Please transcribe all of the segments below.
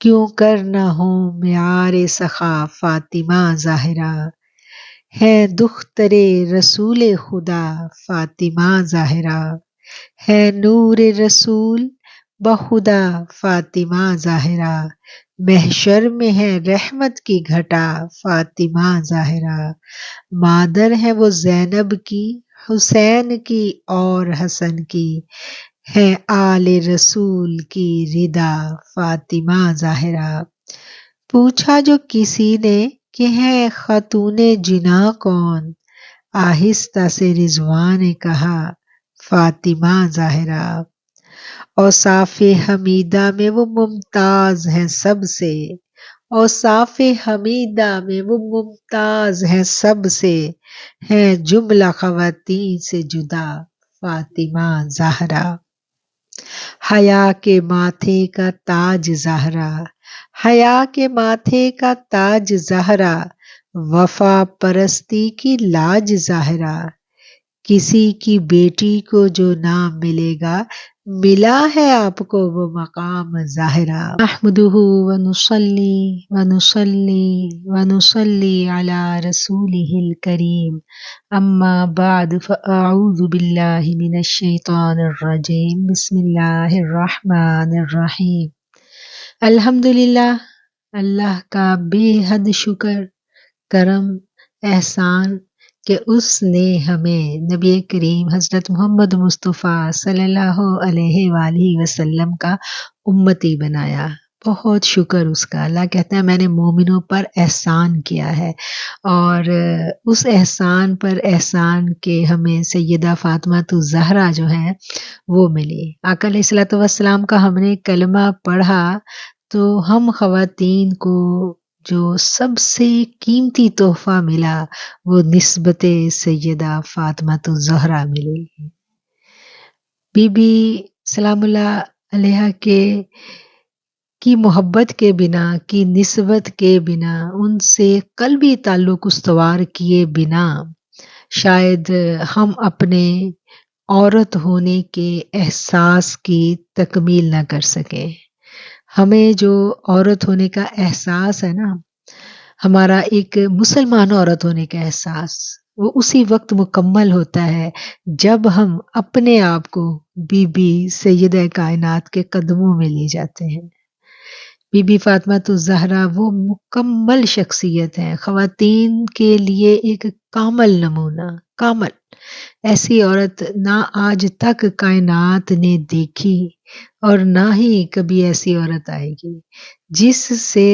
کیوں کر نہ ہو معیار سخا فاطمہ ظاہرہ، ہے دختر رسول خدا فاطمہ ظاہرہ، ہے نور رسول بخدا فاطمہ ظاہرہ، محشر میں ہے رحمت کی گھٹا فاطمہ ظاہرہ، مادر ہے وہ زینب کی، حسین کی اور حسن کی، ہے آل رسول کی ردا فاطمہ ظاہرہ۔ پوچھا جو کسی نے کہ ہے خاتون جناں کون، آہستہ سے رضوان نے کہا فاطمہ ظاہرہ۔ اوصاف حمیدہ میں وہ ممتاز ہیں سب سے، اوصاف حمیدہ میں وہ ممتاز ہیں سب سے، ہیں جملہ خواتین سے جدا فاطمہ ظاہرہ۔ حیا کے ماتھے کا تاج زہرا، حیا کے ماتھے کا تاج زہرا، وفا پرستی کی لاج زہرا، کسی کی بیٹی کو جو نام ملے گا، ملا ہے آپ کو وہ مقام ظاہرہ۔ نحمدہ ونصلی ونصلی ونصلی علی رسولہ الکریم، اما بعد فاعوذ باللہ من الشیطان الرجیم، بسم اللہ الرحمن الرحیم۔ الحمدللہ، اللہ کا بے حد شکر، کرم، احسان کہ اس نے ہمیں نبی کریم حضرت محمد مصطفیٰ صلی اللہ علیہ وآلہ وسلم کا امتی بنایا۔ بہت شکر اس کا۔ اللہ کہتا ہے میں نے مومنوں پر احسان کیا ہے، اور اس احسان پر احسان کے ہمیں سیدہ فاطمہ الزہرا جو ہیں وہ ملی۔ آقا علیہ الصلوۃ والسلام کا ہم نے کلمہ پڑھا تو ہم خواتین کو جو سب سے قیمتی تحفہ ملا وہ نسبت سیدہ فاطمہ الزہرا ملی۔ بی بی سلام اللہ علیہا کی محبت کے بنا، کی نسبت کے بنا، ان سے قلبی تعلق استوار کیے بنا شاید ہم اپنے عورت ہونے کے احساس کی تکمیل نہ کر سکیں۔ ہمیں جو عورت ہونے کا احساس ہے نا، ہمارا ایک مسلمان عورت ہونے کا احساس، وہ اسی وقت مکمل ہوتا ہے جب ہم اپنے آپ کو بی بی سیدہ کائنات کے قدموں میں لے جاتے ہیں۔ بی بی فاطمہ الزہرا وہ مکمل شخصیت ہیں، خواتین کے لیے ایک کامل نمونہ، کامل۔ ایسی عورت نہ آج تک کائنات نے دیکھی اور نہ ہی کبھی ایسی عورت آئے گی جس سے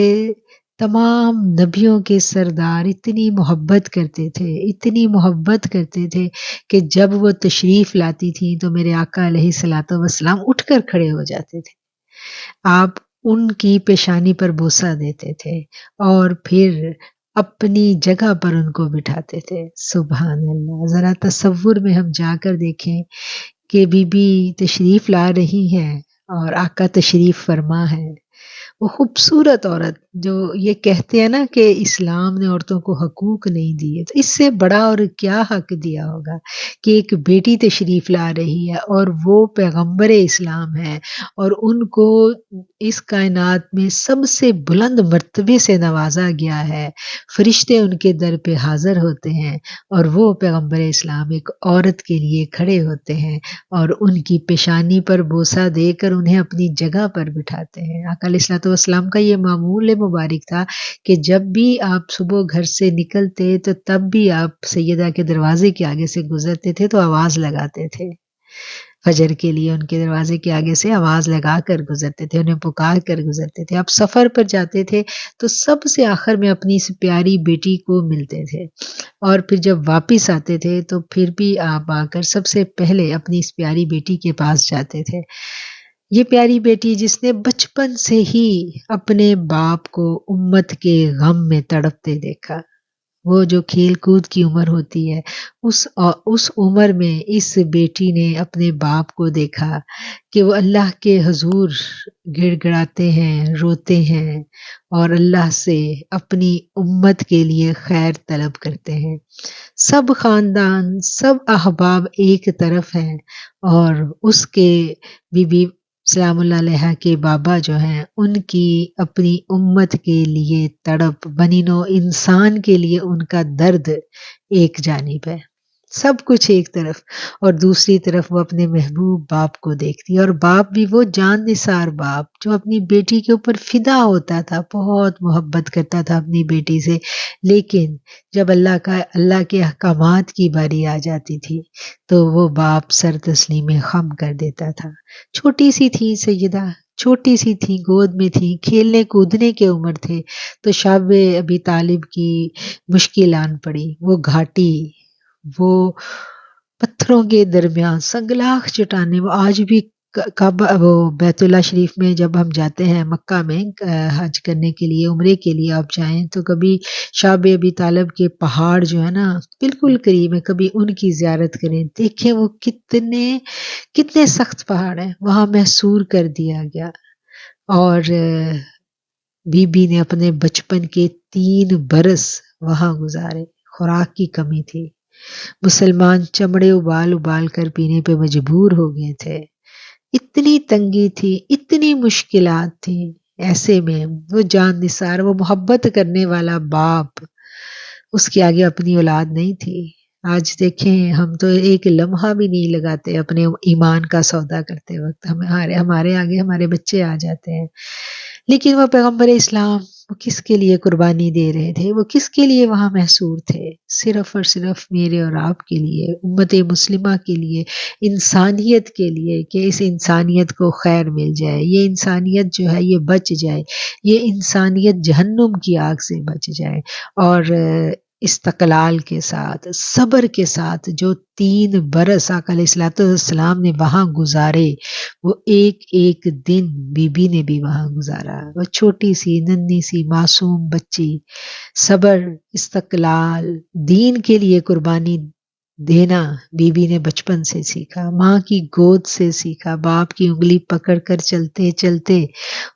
تمام نبیوں کے سردار اتنی محبت کرتے تھے، اتنی محبت کرتے تھے کہ جب وہ تشریف لاتی تھیں تو میرے آقا علیہ الصلوۃ والسلام اٹھ کر کھڑے ہو جاتے تھے۔ آپ ان کی پیشانی پر بوسہ دیتے تھے اور پھر اپنی جگہ پر ان کو بٹھاتے تھے۔ سبحان اللہ، ذرا تصور میں ہم جا کر دیکھیں کہ بی بی تشریف لا رہی ہیں اور آقا تشریف فرما ہے۔ وہ خوبصورت عورت جو یہ کہتے ہیں نا کہ اسلام نے عورتوں کو حقوق نہیں دیے، تو اس سے بڑا اور کیا حق دیا ہوگا کہ ایک بیٹی تشریف لا رہی ہے اور وہ پیغمبر اسلام ہے، اور ان کو اس کائنات میں سب سے بلند مرتبے سے نوازا گیا ہے۔ فرشتے ان کے در پہ حاضر ہوتے ہیں اور وہ پیغمبر اسلام ایک عورت کے لیے کھڑے ہوتے ہیں اور ان کی پیشانی پر بوسہ دے کر انہیں اپنی جگہ پر بٹھاتے ہیں۔ آقا علیہ الصلوۃ والسلام کا یہ معمول مبارک تھا کہ جب بھی آپ صبح گھر سے نکلتے تو تب بھی آپ سیدہ کے دروازے کے آگے سے گزرتے تھے تو آواز لگاتے تھے، فجر کے لیے ان کے دروازے کے آگے سے آواز لگا کر گزرتے تھے، انہیں پکار کر گزرتے تھے۔ آپ سفر پر جاتے تھے تو سب سے آخر میں اپنی اس پیاری بیٹی کو ملتے تھے، اور پھر جب واپس آتے تھے تو پھر بھی آپ آ کر سب سے پہلے اپنی اس پیاری بیٹی کے پاس جاتے تھے۔ یہ پیاری بیٹی جس نے بچپن سے ہی اپنے باپ کو امت کے غم میں تڑپتے دیکھا، وہ جو کھیل کود کی عمر ہوتی ہے، اس عمر میں اس بیٹی نے اپنے باپ کو دیکھا کہ وہ اللہ کے حضور گڑ گڑاتے ہیں، روتے ہیں اور اللہ سے اپنی امت کے لیے خیر طلب کرتے ہیں۔ سب خاندان، سب احباب ایک طرف ہیں اور اس کے بی بی سلام اللہ علیہ کے بابا جو ہیں ان کی اپنی امت کے لیے تڑپ، بنی نوع انسان کے لیے ان کا درد ایک جانب ہے، سب کچھ ایک طرف، اور دوسری طرف وہ اپنے محبوب باپ کو دیکھتی ہے، اور باپ بھی وہ جان نثار باپ جو اپنی بیٹی کے اوپر فدا ہوتا تھا، بہت محبت کرتا تھا اپنی بیٹی سے، لیکن جب اللہ کے احکامات کی باری آ جاتی تھی تو وہ باپ سر تسلیم خم کر دیتا تھا۔ چھوٹی سی تھی سیدہ، چھوٹی سی تھی، گود میں تھی، کھیلنے کودنے کے عمر تھے، تو شاب ابی طالب کی مشکل آن پڑی، وہ گھاٹی، وہ پتھروں کے درمیان سنگلاخ چٹانیں، وہ آج بھی وہ بیت اللہ شریف میں جب ہم جاتے ہیں مکہ میں حج کرنے کے لیے، عمرے کے لیے آپ جائیں تو کبھی شاب ابی طالب کے پہاڑ جو ہے نا بالکل قریب ہے، کبھی ان کی زیارت کریں، دیکھیں وہ کتنے سخت پہاڑ ہیں، وہاں محصور کر دیا گیا، اور بی بی نے اپنے بچپن کے 3 برس وہاں گزارے، خوراک کی کمی تھی، مسلمان چمڑے ابال ابال کر پینے پہ مجبور ہو گئے تھے، اتنی تنگی تھی، اتنی مشکلات تھی، ایسے میں وہ جان نثار، وہ محبت کرنے والا باپ، اس کے آگے اپنی اولاد نہیں تھی۔ آج دیکھیں ہم تو ایک لمحہ بھی نہیں لگاتے اپنے ایمان کا سودا کرتے وقت، ہمارے آگے ہمارے بچے آ جاتے ہیں، لیکن وہ پیغمبر اسلام وہ کس کے لیے قربانی دے رہے تھے، وہ کس کے لیے وہاں محصور تھے، صرف اور صرف میرے اور آپ کے لیے، امت مسلمہ کے لیے، انسانیت کے لیے، کہ اس انسانیت کو خیر مل جائے، یہ انسانیت جو ہے یہ بچ جائے، یہ انسانیت جہنم کی آگ سے بچ جائے، اور استقلال کے ساتھ، صبر کے ساتھ جو 3 برس آقا علیہ الصلوۃ والسلام نے وہاں گزارے، وہ ایک ایک دن بی بی نے بھی وہاں گزارا، وہ چھوٹی سی ننھی سی معصوم بچی، صبر، استقلال، دین کے لیے قربانی دینا بی بی نے بچپن سے سیکھا، ماں کی گود سے سیکھا، باپ کی انگلی پکڑ کر چلتے چلتے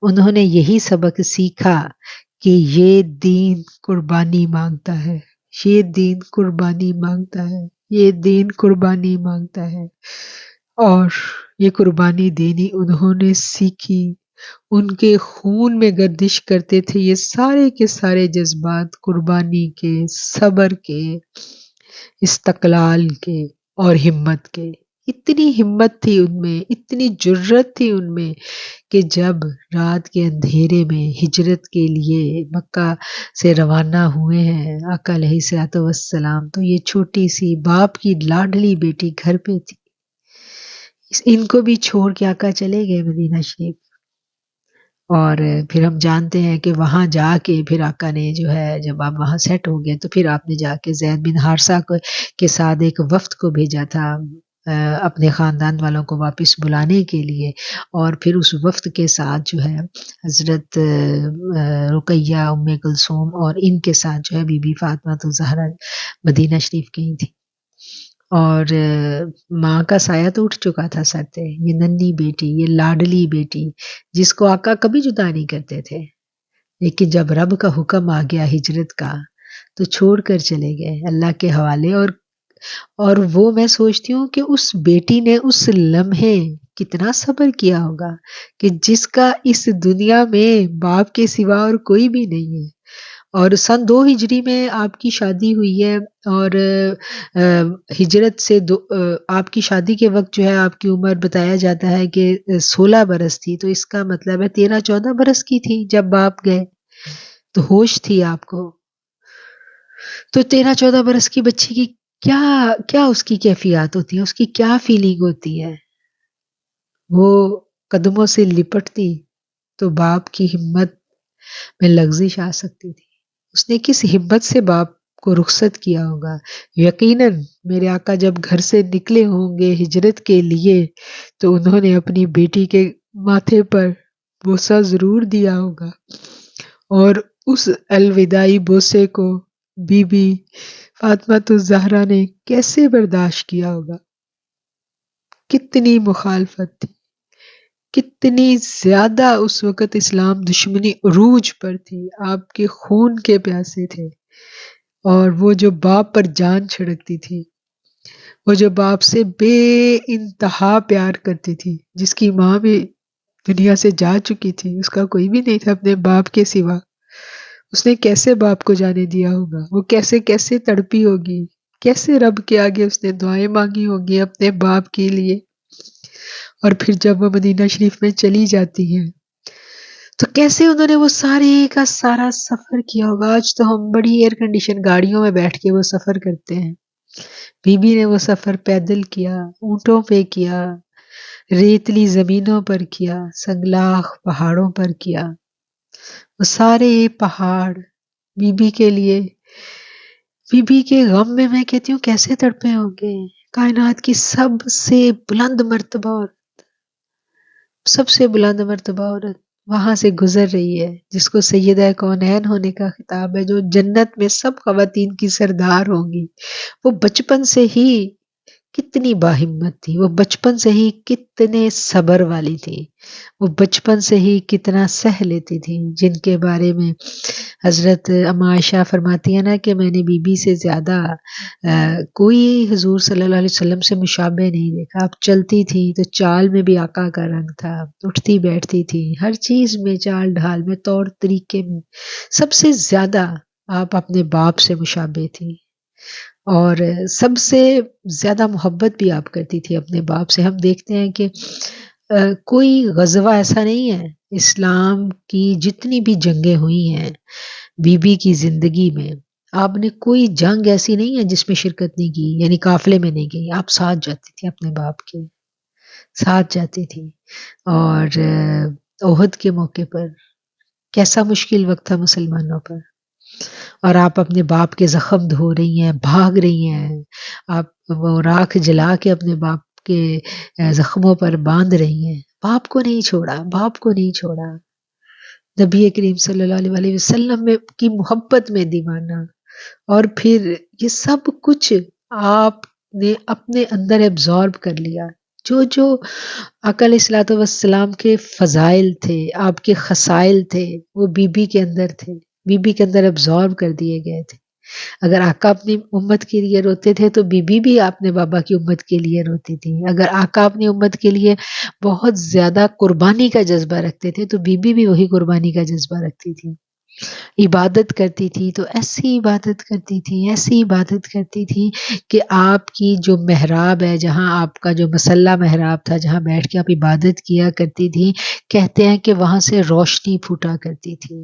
انہوں نے یہی سبق سیکھا کہ یہ دین قربانی مانگتا ہے، یہ دین قربانی مانگتا ہے، یہ دین قربانی مانگتا ہے، اور یہ قربانی دینی انہوں نے سیکھی، ان کے خون میں گردش کرتے تھے یہ سارے کے سارے جذبات، قربانی کے، صبر کے، استقلال کے اور ہمت کے، اتنی ہمت تھی ان میں، اتنی جرت تھی ان میں کہ جب رات کے اندھیرے میں ہجرت کے لیے مکہ سے روانہ ہوئے ہیں آقا علیہ الصلوۃ والسلام، تو یہ چھوٹی سی باپ کی لاڈلی بیٹی گھر پہ تھی، ان کو بھی چھوڑ کے آقا چلے گئے مدینہ شریف، اور پھر ہم جانتے ہیں کہ وہاں جا کے پھر آقا نے جو ہے جب آپ وہاں سیٹ ہو گئے تو پھر آپ نے جا کے زید بن حارثہ کے ساتھ ایک وفد کو بھیجا تھا اپنے خاندان والوں کو واپس بلانے کے لیے، اور پھر اس وفد کے ساتھ جو ہے حضرت رقیہ، ام کلثوم اور ان کے ساتھ جو ہے بی بی فاطمہ الزہرا مدینہ شریف گئی تھی، اور ماں کا سایہ تو اٹھ چکا تھا سر سے، یہ ننھی بیٹی، یہ لاڈلی بیٹی جس کو آقا کبھی جدا نہیں کرتے تھے، لیکن جب رب کا حکم آ گیا ہجرت کا تو چھوڑ کر چلے گئے اللہ کے حوالے، اور وہ میں سوچتی ہوں کہ اس بیٹی نے اس لمحے کتنا صبر کیا ہوگا کہ جس کا اس دنیا میں باپ کے سوا اور کوئی بھی نہیں ہے، اور سن 2 ہجری میں آپ کی شادی ہوئی ہے، اور ہجرت سے آپ کی شادی کے وقت جو ہے آپ کی عمر بتایا جاتا ہے کہ 16 برس تھی، تو اس کا مطلب ہے 13-14 برس کی تھی جب باپ گئے، تو ہوش تھی آپ کو، تو 13-14 برس کی بچی کی کیا اس کی کیفیات ہوتی ہیں، اس کی کیا فیلنگ ہوتی ہے، وہ قدموں سے لپٹتی تو باپ کی ہمت میں لغزش آ سکتی تھی، اس نے کس ہمت سے باپ کو رخصت کیا ہوگا، یقیناً میرے آقا جب گھر سے نکلے ہوں گے ہجرت کے لیے تو انہوں نے اپنی بیٹی کے ماتھے پر بوسہ ضرور دیا ہوگا، اور اس الوداعی بوسے کو بی بی فاطمہ الزہرا نے کیسے برداشت کیا ہوگا، کتنی مخالفت تھی، کتنی زیادہ اس وقت اسلام دشمنی عروج پر تھی، آپ کے خون کے پیاسے تھے، اور وہ جو باپ پر جان چھڑکتی تھی، وہ جو باپ سے بے انتہا پیار کرتی تھی، جس کی ماں بھی دنیا سے جا چکی تھی، اس کا کوئی بھی نہیں تھا اپنے باپ کے سوا. اس نے کیسے باپ کو جانے دیا ہوگا، وہ کیسے کیسے تڑپی ہوگی، کیسے رب کے آگے اس نے دعائیں مانگی ہوگی اپنے باپ کے لیے. اور پھر جب وہ مدینہ شریف میں چلی جاتی ہیں تو کیسے انہوں نے وہ سارے کا سارا سفر کیا ہوگا. آج تو ہم بڑی ایئر کنڈیشن گاڑیوں میں بیٹھ کے وہ سفر کرتے ہیں، بی بی نے وہ سفر پیدل کیا، اونٹوں پہ کیا، ریتلی زمینوں پر کیا، سنگلاخ پہاڑوں پر کیا. وہ سارے پہاڑ بی بی کے لیے، بی بی کے غم میں کہتی ہوں کیسے تڑپے ہوں گے. کائنات کی سب سے بلند مرتبہ عورت، سب سے بلند مرتبہ عورت وہاں سے گزر رہی ہے، جس کو سیدہ کونین ہونے کا خطاب ہے، جو جنت میں سب خواتین کی سردار ہوں گی. وہ بچپن سے ہی کتنی باہمت تھی، وہ بچپن سے ہی کتنے صبر والی تھی، وہ بچپن سے ہی کتنا سہ لیتی تھی، جن کے بارے میں حضرت اما عائشہ فرماتی ہیں نا کہ میں نے بی بی سے زیادہ کوئی حضور صلی اللہ علیہ وسلم سے مشابہ نہیں دیکھا. آپ چلتی تھی تو چال میں بھی آقا کا رنگ تھا، اٹھتی بیٹھتی تھی، ہر چیز میں، چال ڈھال میں، طور طریقے میں سب سے زیادہ آپ اپنے باپ سے مشابہ تھی. اور سب سے زیادہ محبت بھی آپ کرتی تھی اپنے باپ سے. ہم دیکھتے ہیں کہ کوئی غزوہ ایسا نہیں ہے، اسلام کی جتنی بھی جنگیں ہوئی ہیں بی بی کی زندگی میں، آپ نے کوئی جنگ ایسی نہیں ہے جس میں شرکت نہیں کی، یعنی قافلے میں نہیں گئی، آپ ساتھ جاتی تھی، اپنے باپ کے ساتھ جاتی تھی. اور احد کے موقع پر کیسا مشکل وقت تھا مسلمانوں پر، اور آپ اپنے باپ کے زخم دھو رہی ہیں، بھاگ رہی ہیں، آپ وہ راکھ جلا کے اپنے باپ کے زخموں پر باندھ رہی ہیں. باپ کو نہیں چھوڑا، باپ کو نہیں چھوڑا. نبی کریم صلی اللہ علیہ وسلم کی محبت میں دیوانہ. اور پھر یہ سب کچھ آپ نے اپنے اندر ایبزارب کر لیا. جو آقا علیہ الصلوۃ والسلام کے فضائل تھے، آپ کے خصائل تھے، وہ بی بی کے اندر تھے، بی بی کے اندر ایبزارب کر دیے گئے تھے. اگر آقا اپنی امت کے لیے روتے تھے تو بی بی بھی اپنے بابا کی امت کے لیے روتی تھی. اگر آقا اپنی امت کے لیے بہت زیادہ قربانی کا جذبہ رکھتے تھے تو بی بی بھی وہی قربانی کا جذبہ رکھتی تھی. عبادت کرتی تھی تو ایسی عبادت کرتی تھی، ایسی عبادت کرتی تھی کہ آپ کی جو محراب ہے، جہاں آپ کا جو مصلی محراب تھا، جہاں بیٹھ کے آپ عبادت کیا کرتی تھی، کہتے ہیں کہ وہاں سے روشنی پھوٹا کرتی تھی.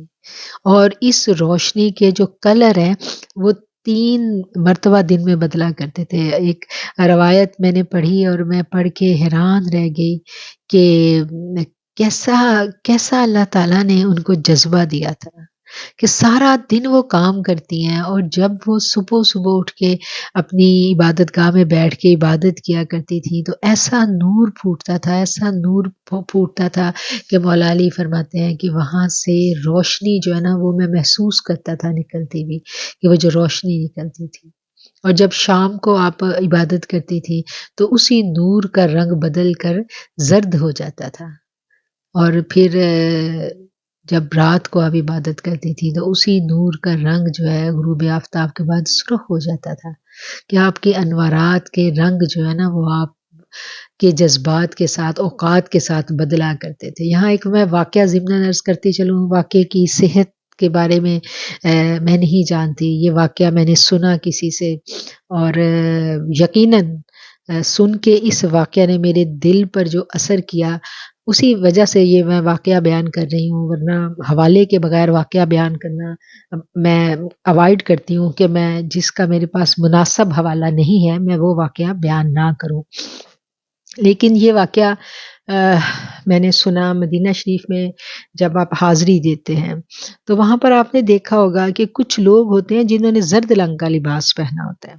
اور اس روشنی کے جو کلر ہیں وہ 3 مرتبہ دن میں بدلا کرتے تھے. ایک روایت میں نے پڑھی اور میں پڑھ کے حیران رہ گئی کہ کیسا اللہ تعالیٰ نے ان کو جذبہ دیا تھا کہ سارا دن وہ کام کرتی ہیں، اور جب وہ صبح صبح اٹھ کے اپنی عبادت گاہ میں بیٹھ کے عبادت کیا کرتی تھی تو ایسا نور پھوٹتا تھا، ایسا نور پھوٹتا تھا کہ مولا علی فرماتے ہیں کہ وہاں سے روشنی جو ہے نا وہ میں محسوس کرتا تھا نکلتی بھی، کہ وہ جو روشنی نکلتی تھی. اور جب شام کو آپ عبادت کرتی تھی تو اسی نور کا رنگ بدل کر زرد ہو جاتا تھا. اور پھر جب رات کو آپ عبادت کرتی تھی تو اسی نور کا رنگ جو ہے غروب آفتاب کے بعد سرخ ہو جاتا تھا، کہ آپ کے انوارات کے رنگ جو ہے نا وہ آپ کے جذبات کے ساتھ، اوقات کے ساتھ بدلا کرتے تھے. یہاں ایک میں واقعہ ضمن عرض کرتی چلوں، واقعے کی صحت کے بارے میں میں نہیں جانتی، یہ واقعہ میں نے سنا کسی سے، اور یقیناً سن کے اس واقعہ نے میرے دل پر جو اثر کیا اسی وجہ سے یہ میں واقعہ بیان کر رہی ہوں، ورنہ حوالے کے بغیر واقعہ بیان کرنا میں اوائڈ کرتی ہوں کہ میں جس کا میرے پاس مناسب حوالہ نہیں ہے میں وہ واقعہ بیان نہ کروں. لیکن یہ واقعہ میں نے سنا مدینہ شریف میں جب آپ حاضری دیتے ہیں تو وہاں پر آپ نے دیکھا ہوگا کہ کچھ لوگ ہوتے ہیں جنہوں نے زرد رنگ کا لباس پہنا ہوتا ہے.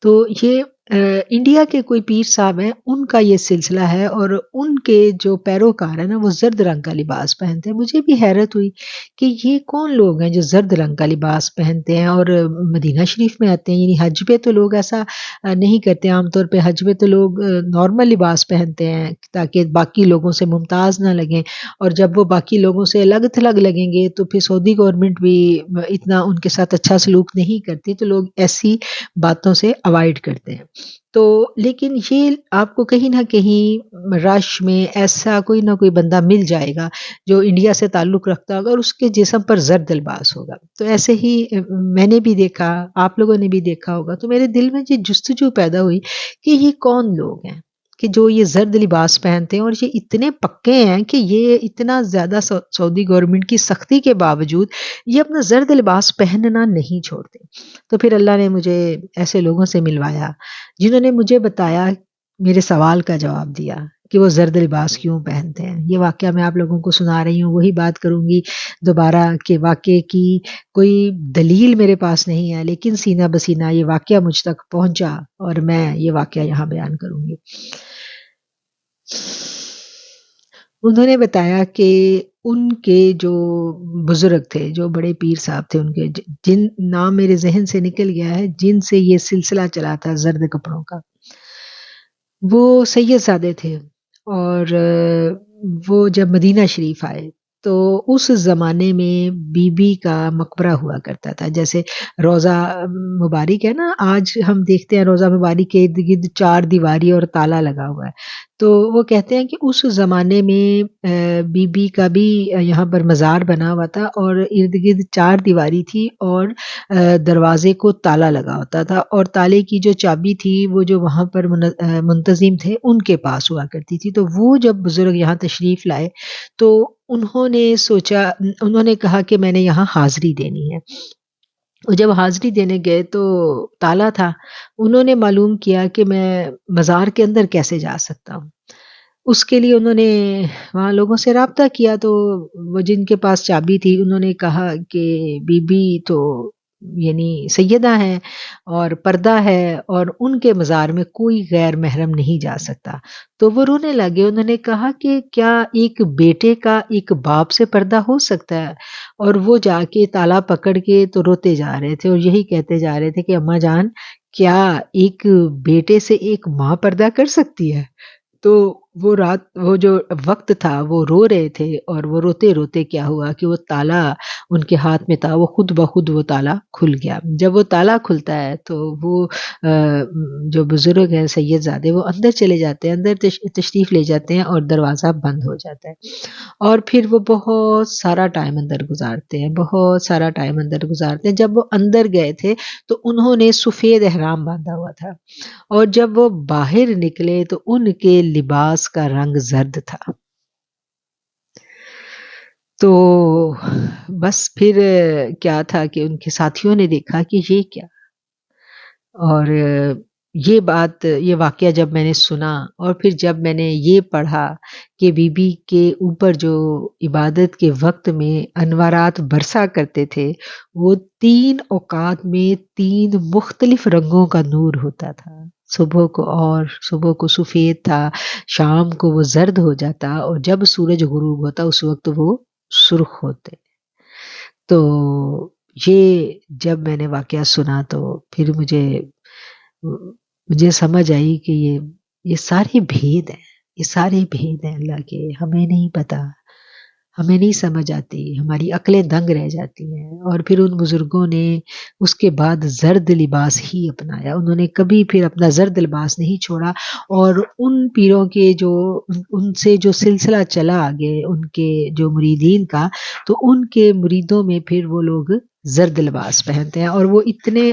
تو یہ انڈیا کے کوئی پیر صاحب ہیں، ان کا یہ سلسلہ ہے، اور ان کے جو پیروکار ہیں نا وہ زرد رنگ کا لباس پہنتے ہیں. مجھے بھی حیرت ہوئی کہ یہ کون لوگ ہیں جو زرد رنگ کا لباس پہنتے ہیں اور مدینہ شریف میں آتے ہیں. یعنی حج پہ تو لوگ ایسا نہیں کرتے، عام طور پہ حج پہ تو لوگ نارمل لباس پہنتے ہیں تاکہ باقی لوگوں سے ممتاز نہ لگیں، اور جب وہ باقی لوگوں سے الگ تھلگ لگیں گے تو پھر سعودی گورنمنٹ بھی اتنا ان کے ساتھ اچھا سلوک نہیں کرتی، تو لوگ ایسی باتوں سے اوائڈ کرتے ہیں. تو لیکن یہ آپ کو کہیں نہ کہیں رش میں ایسا کوئی نہ کوئی بندہ مل جائے گا جو انڈیا سے تعلق رکھتا ہوگا اور اس کے جسم پر زرد لباس ہوگا. تو ایسے ہی میں نے بھی دیکھا، آپ لوگوں نے بھی دیکھا ہوگا، تو میرے دل میں یہ جستجو پیدا ہوئی کہ یہ کون لوگ ہیں کہ جو یہ زرد لباس پہنتے ہیں اور یہ اتنے پکے ہیں کہ یہ اتنا زیادہ سعودی گورنمنٹ کی سختی کے باوجود یہ اپنا زرد لباس پہننا نہیں چھوڑتے. تو پھر اللہ نے مجھے ایسے لوگوں سے ملوایا جنہوں نے مجھے بتایا، میرے سوال کا جواب دیا کہ وہ زرد لباس کیوں پہنتے ہیں. یہ واقعہ میں آپ لوگوں کو سنا رہی ہوں، وہی بات کروں گی دوبارہ کہ واقعے کی کوئی دلیل میرے پاس نہیں ہے، لیکن سینہ بسینہ یہ واقعہ مجھ تک پہنچا اور میں یہ واقعہ یہاں بیان کروں گی. انہوں نے بتایا کہ ان کے جو بزرگ تھے، جو بڑے پیر صاحب تھے، ان کے جن نام میرے ذہن سے نکل گیا ہے، جن سے یہ سلسلہ چلا تھا زرد کپڑوں کا، وہ سید زادے تھے. اور وہ جب مدینہ شریف آئے تو اس زمانے میں بی بی کا مقبرہ ہوا کرتا تھا. جیسے روضہ مبارک ہے نا، آج ہم دیکھتے ہیں روضہ مبارک کے ارد گرد 4 دیواری اور تالا لگا ہوا ہے. تو وہ کہتے ہیں کہ اس زمانے میں بی بی کا بھی یہاں پر مزار بنا ہوا تھا اور ارد گرد 4 دیواری تھی اور دروازے کو تالا لگا ہوتا تھا، اور تالے کی جو چابی تھی وہ جو وہاں پر منتظم تھے ان کے پاس ہوا کرتی تھی. تو وہ جب بزرگ یہاں تشریف لائے تو انہوں نے سوچا، انہوں نے کہا کہ میں نے یہاں حاضری دینی ہے. اور جب حاضری دینے گئے تو تالا تھا. انہوں نے معلوم کیا کہ میں مزار کے اندر کیسے جا سکتا ہوں. اس کے لیے انہوں نے وہاں لوگوں سے رابطہ کیا، تو وہ جن کے پاس چابی تھی انہوں نے کہا کہ بی بی تو یعنی سیدہ ہیں اور پردہ ہے اور ان کے مزار میں کوئی غیر محرم نہیں جا سکتا. تو وہ رونے لگے. انہوں نے کہا کہ کیا ایک بیٹے کا ایک باپ سے پردہ ہو سکتا ہے؟ اور وہ جا کے تالا پکڑ کے تو روتے جا رہے تھے اور یہی کہتے جا رہے تھے کہ اماں جان، کیا ایک بیٹے سے ایک ماں پردہ کر سکتی ہے؟ تو وہ جو وقت تھا وہ رو رہے تھے، اور وہ روتے روتے کیا ہوا کہ وہ تالا ان کے ہاتھ میں تھا، وہ خود بخود وہ تالا کھل گیا. جب وہ تالا کھلتا ہے تو وہ جو بزرگ ہیں سید زادے، وہ اندر چلے جاتے ہیں، اندر تشریف لے جاتے ہیں اور دروازہ بند ہو جاتا ہے. اور پھر وہ بہت سارا ٹائم اندر گزارتے ہیں، بہت سارا ٹائم اندر گزارتے ہیں. جب وہ اندر گئے تھے تو انہوں نے سفید احرام باندھا ہوا تھا، اور جب وہ باہر نکلے تو ان کے لباس کا رنگ زرد تھا. تو بس پھر کیا تھا کہ ان کے ساتھیوں نے دیکھا کہ یہ کیا. اور یہ واقعہ جب میں نے سنا اور پھر جب میں نے یہ پڑھا کہ بی بی کے اوپر جو عبادت کے وقت میں انوارات برسا کرتے تھے، وہ 3 اوقات میں 3 مختلف رنگوں کا نور ہوتا تھا. صبح کو سفید تھا، شام کو وہ زرد ہو جاتا، اور جب سورج غروب ہوتا اس وقت وہ سرخ ہوتے. تو یہ جب میں نے واقعہ سنا تو پھر مجھے سمجھ آئی کہ یہ سارے بھید ہیں، یہ سارے بھید ہیں اللہ کے. ہمیں نہیں پتا، ہمیں نہیں سمجھ آتی، ہماری عقلیں دنگ رہ جاتی ہیں. اور پھر ان بزرگوں نے اس کے بعد زرد لباس ہی اپنایا. انہوں نے کبھی پھر اپنا زرد لباس نہیں چھوڑا. اور ان پیروں کے ان سے جو سلسلہ چلا آگے، ان کے جو مریدین کا، تو ان کے مریدوں میں پھر وہ لوگ زرد لباس پہنتے ہیں. اور وہ اتنے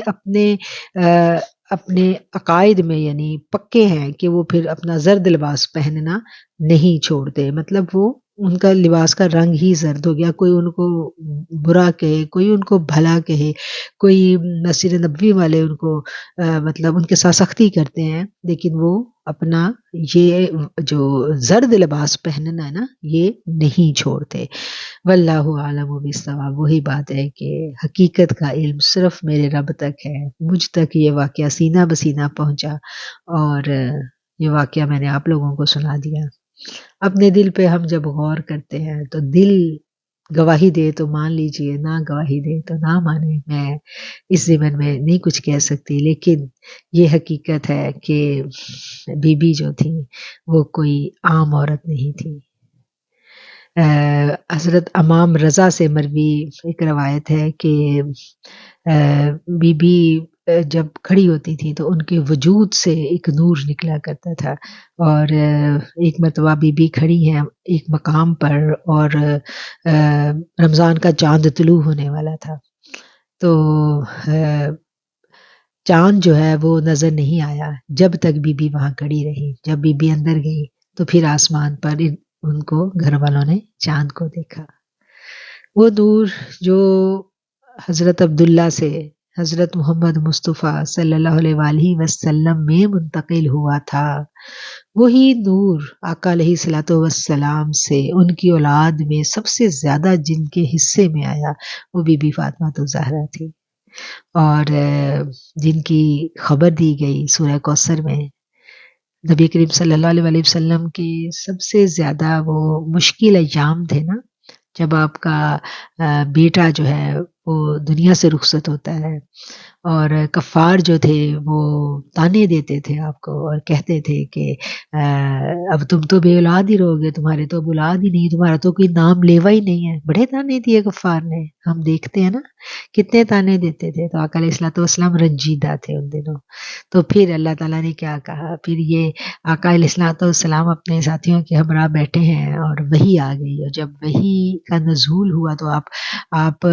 اپنے عقائد میں یعنی پکے ہیں کہ وہ پھر اپنا زرد لباس پہننا نہیں چھوڑتے. مطلب وہ ان کا لباس کا رنگ ہی زرد ہو گیا. کوئی ان کو برا کہے، کوئی ان کو بھلا کہے، کوئی مسجد نبوی والے ان کو مطلب ان کے ساتھ سختی کرتے ہیں، لیکن وہ اپنا یہ جو زرد لباس پہننا ہے نا، یہ نہیں چھوڑتے. واللہ عالم بالصواب. وہی بات ہے کہ حقیقت کا علم صرف میرے رب تک ہے. مجھ تک یہ واقعہ سینہ بسینہ پہنچا اور یہ واقعہ میں نے آپ لوگوں کو سنا دیا. اپنے دل پہ ہم جب غور کرتے ہیں تو دل گواہی دے تو مان لیجئے، نہ گواہی دے تو نہ مانے. میں اس ضمن میں نہیں کچھ کہہ سکتی، لیکن یہ حقیقت ہے کہ بی بی جو تھی وہ کوئی عام عورت نہیں تھی. حضرت امام رضا سے مروی ایک روایت ہے کہ بی بی جب کھڑی ہوتی تھی تو ان کے وجود سے ایک نور نکلا کرتا تھا. اور ایک مرتبہ بی بی کھڑی ہیں ایک مقام پر اور رمضان کا چاند طلوع ہونے والا تھا، تو چاند جو ہے وہ نظر نہیں آیا جب تک بی بی وہاں کھڑی رہی. جب بی بی اندر گئی تو پھر آسمان پر ان کو گھر والوں نے چاند کو دیکھا. وہ نور جو حضرت عبداللہ سے حضرت محمد مصطفیٰ صلی اللہ علیہ وآلہ وسلم میں منتقل ہوا تھا، وہی نور آقا علیہ الصلوۃ والسلام سے ان کی اولاد میں سب سے زیادہ جن کے حصے میں آیا وہ بی بی فاطمہ الزہرا تھی، اور جن کی خبر دی گئی سورہ کوثر میں. نبی کریم صلی اللہ علیہ وآلہ وسلم کے سب سے زیادہ وہ مشکل ایام تھے نا، جب آپ کا بیٹا جو ہے وہ دنیا سے رخصت ہوتا ہے، اور کفار جو تھے وہ تانے دیتے تھے آپ کو اور کہتے تھے کہ اب تم تو بے اولاد ہی رہو گے، تمہارے تو اب اولاد ہی نہیں، تمہارا تو کوئی نام لیوا ہی نہیں ہے. بڑے تانے دیے کفار نے، ہم دیکھتے ہیں نا کتنے تانے دیتے تھے. تو آقا علیہ الصلوۃ والسلام رنجیدہ تھے ان دنوں. تو پھر اللہ تعالیٰ نے کیا کہا، پھر یہ آقا علیہ الصلوۃ والسلام اپنے ساتھیوں کے ہمراہ بیٹھے ہیں اور وحی آ گئی، اور جب وحی کا نزول ہوا تو آپ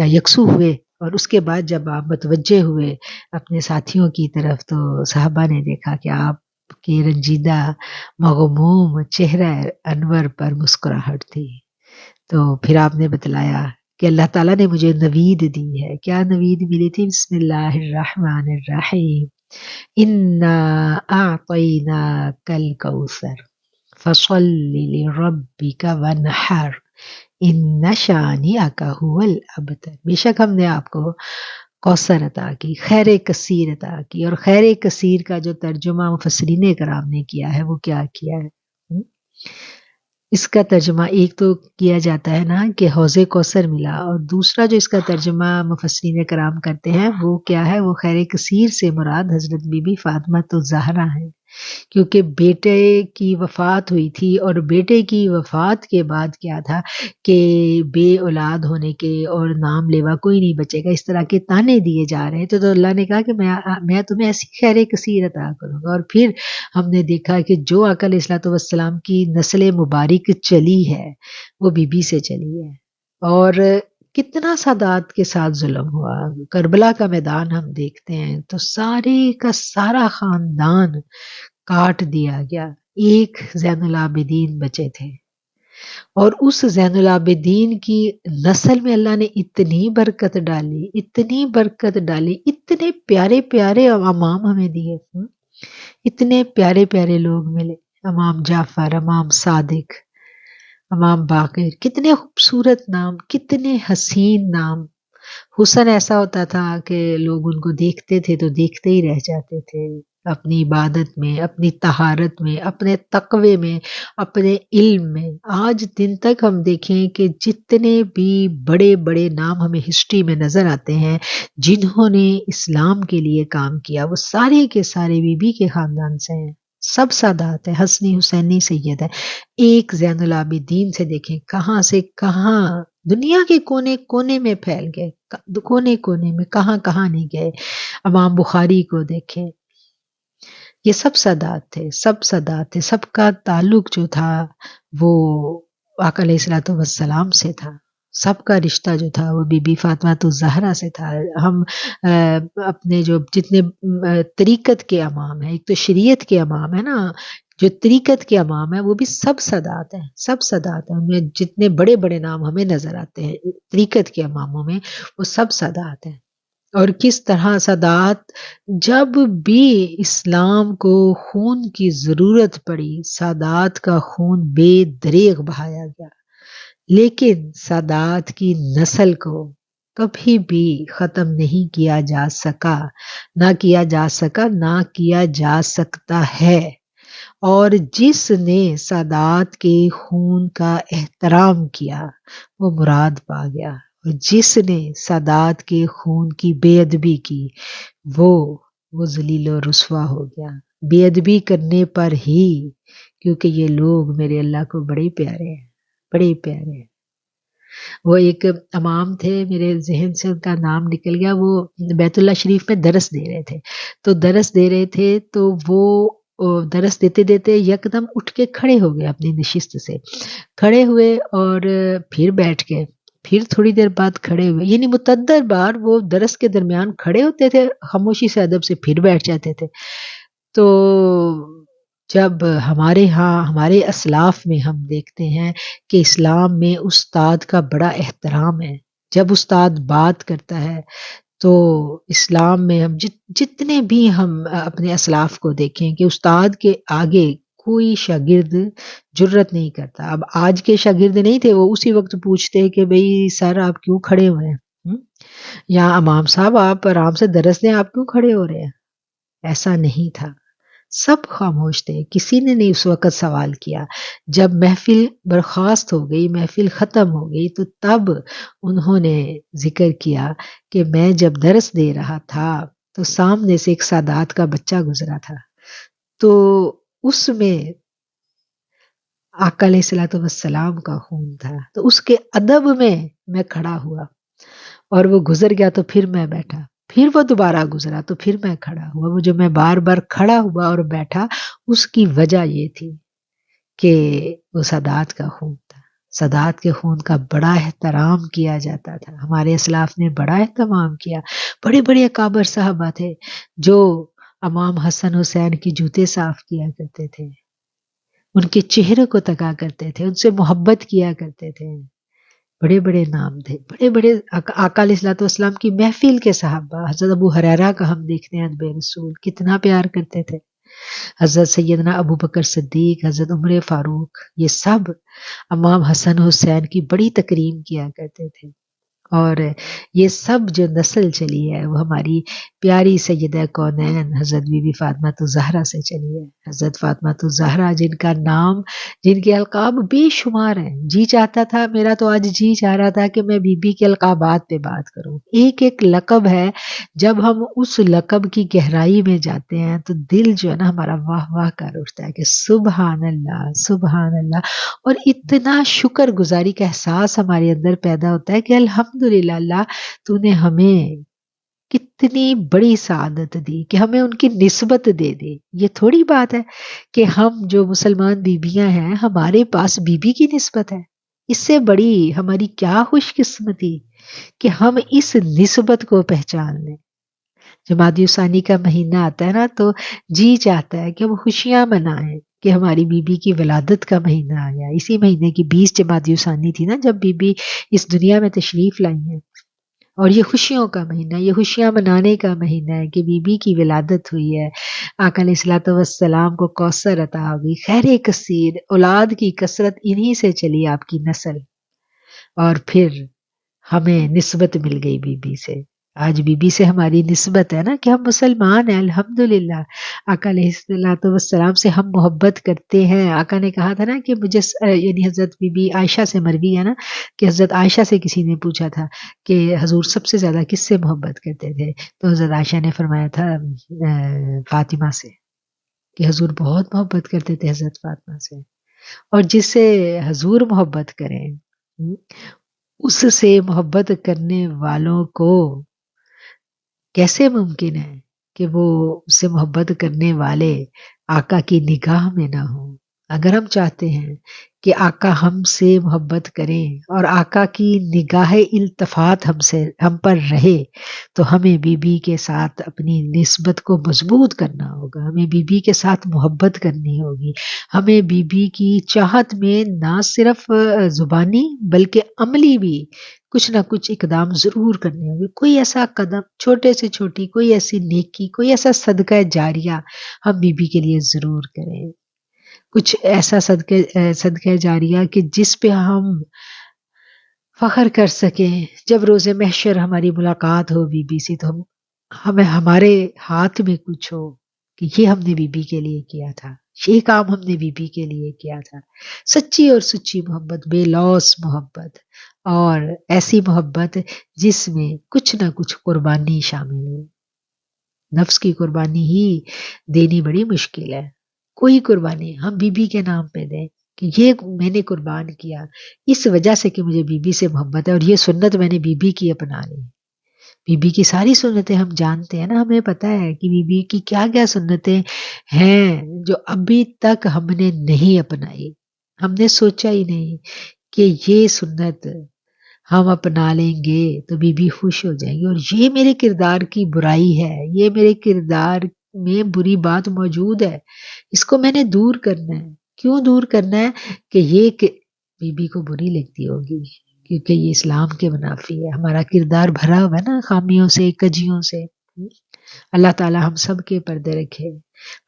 یکسو ہوئے، اور اس کے بعد جب آپ متوجہ ہوئے اپنے ساتھیوں کی طرف تو صحابہ نے دیکھا کہ آپ کے رنجیدہ مغموم چہرہ انور پر مسکراہٹ تھی. تو پھر آپ نے بتلایا کہ اللہ تعالیٰ نے مجھے نوید دی ہے. کیا نوید ملی تھی؟ بسم اللہ الرحمن الرحیم، انا اعطیناک الکوثر فصل لربک وانحر ان شانئک هو الابتر. بے شک ہم نے آپ کو کوثر عطا کی، خیر کثیر عطا کی. اور خیر کثیر کا جو ترجمہ مفسرین کرام نے کیا ہے وہ کیا کیا ہے؟ اس کا ترجمہ ایک تو کیا جاتا ہے نا کہ حوض کوثر ملا، اور دوسرا جو اس کا ترجمہ مفسرین کرام کرتے ہیں وہ کیا ہے، وہ خیر کثیر سے مراد حضرت بی بی فاطمہ الزہرا ہے، کیونکہ بیٹے کی وفات ہوئی تھی، اور بیٹے کی وفات کے بعد کیا تھا کہ بے اولاد ہونے کے اور نام لیوا کوئی نہیں بچے گا، اس طرح کے تانے دیے جا رہے تھے. تو اللہ نے کہا کہ میں تمہیں ایسی خیر کثیر عطا کروں گا. اور پھر ہم نے دیکھا کہ جو آقا علیہ الصلوۃ والسلام کی نسل مبارک چلی ہے وہ بی بی سے چلی ہے. اور کتنا سادات کے ساتھ ظلم ہوا. کربلا کا میدان ہم دیکھتے ہیں تو سارے کا سارا خاندان کاٹ دیا گیا، ایک زین العابدین بچے تھے. اور اس زین العابدین کی نسل میں اللہ نے اتنی برکت ڈالی، اتنی برکت ڈالی، اتنے پیارے پیارے امام ہمیں دیے، اتنے پیارے پیارے لوگ ملے. امام جعفر، امام صادق، امام باقر، کتنے خوبصورت نام، کتنے حسین نام. حسن ایسا ہوتا تھا کہ لوگ ان کو دیکھتے تھے تو دیکھتے ہی رہ جاتے تھے، اپنی عبادت میں، اپنی طہارت میں، اپنے تقوی میں، اپنے علم میں. آج دن تک ہم دیکھیں کہ جتنے بھی بڑے بڑے نام ہمیں ہسٹری میں نظر آتے ہیں جنہوں نے اسلام کے لیے کام کیا، وہ سارے کے سارے بی بی کے خاندان سے ہیں. سب سادات ہیں، حسنی حسینی سید ہے. ایک زین العابدین سے دیکھیں کہاں سے کہاں دنیا کے کونے کونے میں پھیل گئے، کونے کونے میں کہاں کہاں نہیں گئے. امام بخاری کو دیکھیں، یہ سب سادات تھے، سب سادات تھے. سب کا تعلق جو تھا وہ آقا علیہ الصلوۃ والسلام سے تھا. سب کا رشتہ جو تھا وہ بی بی فاطمہ الزہرا سے تھا. ہم اپنے جو جتنے طریقت کے امام ہیں، ایک تو شریعت کے امام ہیں نا، جو طریقت کے امام ہیں وہ بھی سب سادات ہیں، سب سادات ہیں. ان میں جتنے بڑے بڑے نام ہمیں نظر آتے ہیں طریقت کے اماموں میں وہ سب سادات ہیں. اور کس طرح سادات، جب بھی اسلام کو خون کی ضرورت پڑی سادات کا خون بے دریغ بہایا گیا، لیکن سادات کی نسل کو کبھی بھی ختم نہیں کیا جا سکا، نہ کیا جا سکا، نہ کیا جا سکتا ہے. اور جس نے سادات کے خون کا احترام کیا وہ مراد پا گیا، اور جس نے سادات کے خون کی بے ادبی کی وہ ذلیل و رسوا ہو گیا. بے ادبی کرنے پر ہی، کیونکہ یہ لوگ میرے اللہ کو بڑے پیارے ہیں، بڑے پیارے ہیں. وہ ایک امام تھے، میرے ذہن سے ان کا نام نکل گیا، وہ بیت اللہ شریف میں درس دے رہے تھے، تو درس دے رہے تھے تو وہ درس دیتے دیتے یکدم اٹھ کے کھڑے ہو گئے اپنی نشست سے، کھڑے ہوئے اور پھر بیٹھ گئے، پھر تھوڑی دیر بعد کھڑے ہوئے، یعنی متعدد بار وہ درس کے درمیان کھڑے ہوتے تھے، خاموشی سے ادب سے پھر بیٹھ جاتے تھے۔ تو جب ہمارے ہاں ہمارے اسلاف میں ہم دیکھتے ہیں کہ اسلام میں استاد کا بڑا احترام ہے، جب استاد بات کرتا ہے تو اسلام میں ہم جتنے بھی ہم اپنے اسلاف کو دیکھیں کہ استاد کے آگے کوئی شاگرد جرت نہیں کرتا۔ اب آج کے شاگرد نہیں تھے، وہ اسی وقت پوچھتے کہ بھئی سر آپ کیوں کھڑے ہوئے ہیں، یا امام صاحب آپ آرام سے درس دیں، آپ کیوں کھڑے ہو رہے ہیں؟ ایسا نہیں تھا، سب خاموش تھے، کسی نے نہیں اس وقت سوال کیا۔ جب محفل برخاست ہو گئی، محفل ختم ہو گئی، تو تب انہوں نے ذکر کیا کہ میں جب درس دے رہا تھا تو سامنے سے ایک سادات کا بچہ گزرا تھا، تو اس میں آقا علیہ الصلوۃ والسلام کا خون تھا، تو اس کے ادب میں کھڑا ہوا، اور وہ گزر گیا تو پھر میں بیٹھا، پھر وہ دوبارہ گزرا تو پھر میں کھڑا ہوا۔ وہ جو میں بار بار کھڑا ہوا اور بیٹھا، اس کی وجہ یہ تھی کہ وہ سادات کا خون تھا، سادات کے خون کا بڑا احترام کیا جاتا تھا، ہمارے اسلاف نے بڑا اہتمام کیا۔ بڑے بڑے اکابر صحابہ تھے جو امام حسن حسین کی جوتے صاف کیا کرتے تھے، ان کے چہرے کو تکا کرتے تھے، ان سے محبت کیا کرتے تھے، بڑے بڑے نام تھے، بڑے بڑے آقا علیہ الصلوۃ والسلام کی محفل کے صحابہ، حضرت ابو ہریرہ کا ہم دیکھتے ہیں ادب رسول کتنا پیار کرتے تھے، حضرت سیدنا ابو بکر صدیق، حضرت عمر فاروق، یہ سب امام حسن حسین کی بڑی تکریم کیا کرتے تھے۔ اور یہ سب جو نسل چلی ہے وہ ہماری پیاری سیدہ کونین حضرت بی بی فاطمہ الزہرا سے چلی ہے، حضرت فاطمہ الزہرا جن کا نام، جن کے القاب بے شمار ہیں۔ جی چاہتا تھا، میرا تو آج جی چاہ رہا تھا کہ میں بی بی کے القابات پہ بات کروں، ایک ایک لقب ہے، جب ہم اس لقب کی گہرائی میں جاتے ہیں تو دل جو ہے نا ہمارا واہ واہ کر اٹھتا ہے کہ سبحان اللہ سبحان اللہ، اور اتنا شکر گزاری کا احساس ہمارے اندر پیدا ہوتا ہے کہ الحمدللہ اللہ تو نے ہمیں کتنی بڑی سعادت دی کہ ہمیں ان کی نسبت دے دے۔ یہ تھوڑی بات ہے کہ ہم جو مسلمان بیویاں ہیں ہمارے پاس بی بی کی نسبت ہے، اس سے بڑی ہماری کیا خوش قسمتی کہ ہم اس نسبت کو پہچان لیں۔ جمادی ثانی کا مہینہ آتا ہے نا تو جی چاہتا ہے کہ ہم خوشیاں منائیں کہ ہماری بی بی کی ولادت کا مہینہ آیا، اسی مہینے کی 20 جمادی ثانی تھی نا جب بی بی اس دنیا میں تشریف لائی ہیں، اور یہ خوشیوں کا مہینہ، یہ خوشیاں منانے کا مہینہ ہے کہ بی بی کی ولادت ہوئی ہے، آقا علیہ الصلوۃ والسلام کو کوثر عطا ہوگی، خیر کثیر، اولاد کی کثرت انہی سے چلی آپ کی نسل، اور پھر ہمیں نسبت مل گئی بی بی سے۔ آج بی بی سے ہماری نسبت ہے نا کہ ہم مسلمان ہیں الحمدللہ، آقا علیہ الصلوۃ والسلام سے ہم محبت کرتے ہیں۔ آقا نے کہا تھا نا کہ مجھے یعنی حضرت بی بی عائشہ سے مروی ہے نا کہ حضرت عائشہ سے کسی نے پوچھا تھا کہ حضور سب سے زیادہ کس سے محبت کرتے تھے، تو حضرت عائشہ نے فرمایا تھا فاطمہ سے، کہ حضور بہت محبت کرتے تھے حضرت فاطمہ سے، اور جس سے حضور محبت کریں اس سے محبت کرنے والوں کو کیسے ممکن ہے کہ وہ اس سے محبت کرنے والے آقا کی نگاہ میں نہ ہوں۔ اگر ہم چاہتے ہیں کہ آقا ہم سے محبت کریں اور آقا کی نگاہ التفات ہم پر رہے، تو ہمیں بی بی کے ساتھ اپنی نسبت کو مضبوط کرنا ہوگا، ہمیں بی بی کے ساتھ محبت کرنی ہوگی، ہمیں بی بی کی چاہت میں نہ صرف زبانی بلکہ عملی بھی کچھ نہ کچھ اقدام ضرور کرنے ہوں گے، کوئی ایسا قدم چھوٹے سے چھوٹی، کوئی ایسی نیکی، کوئی ایسا صدقہ جاریہ ہم بی بی کے لیے ضرور کریں، کچھ ایسا صدقہ جاریہ کہ جس پہ ہم فخر کر سکیں، جب روز محشر ہماری ملاقات ہو بی بی سے تو ہمیں ہمارے ہاتھ میں کچھ ہو کہ یہ ہم نے بی بی کے لیے کیا تھا، یہ کام ہم نے بی بی کے لیے کیا تھا۔ سچی اور سچی محبت، بے لوث محبت، اور ایسی محبت جس میں کچھ نہ کچھ قربانی شامل ہو۔ نفس کی قربانی ہی دینی بڑی مشکل ہے، کوئی قربانی ہم بی بی کے نام پہ دیں، کہ یہ میں نے قربان کیا اس وجہ سے کہ مجھے بی بی سے محبت ہے، اور یہ سنت میں نے بی بی کی اپنا لی۔ بی بی کی ساری سنتیں ہم جانتے ہیں نا، ہمیں پتہ ہے کہ بی بی کی کیا کیا سنتیں ہیں جو ابھی تک ہم نے نہیں اپنائی۔ ہم نے سوچا ہی نہیں کہ یہ سنت ہم اپنا لیں گے تو بی بی خوش ہو جائیں گی، اور یہ میرے کردار کی برائی ہے، یہ میرے کردار میں بری بات موجود ہے، اس کو میں نے دور کرنا ہے۔ کیوں دور کرنا ہے؟ کہ یہ کہ بی بی کو بری لگتی ہوگی کیونکہ یہ اسلام کے منافی ہے، ہمارا کردار بھرا ہوا ہے نا خامیوں سے، کجیوں سے۔ اللہ تعالی ہم سب کے پردے رکھے۔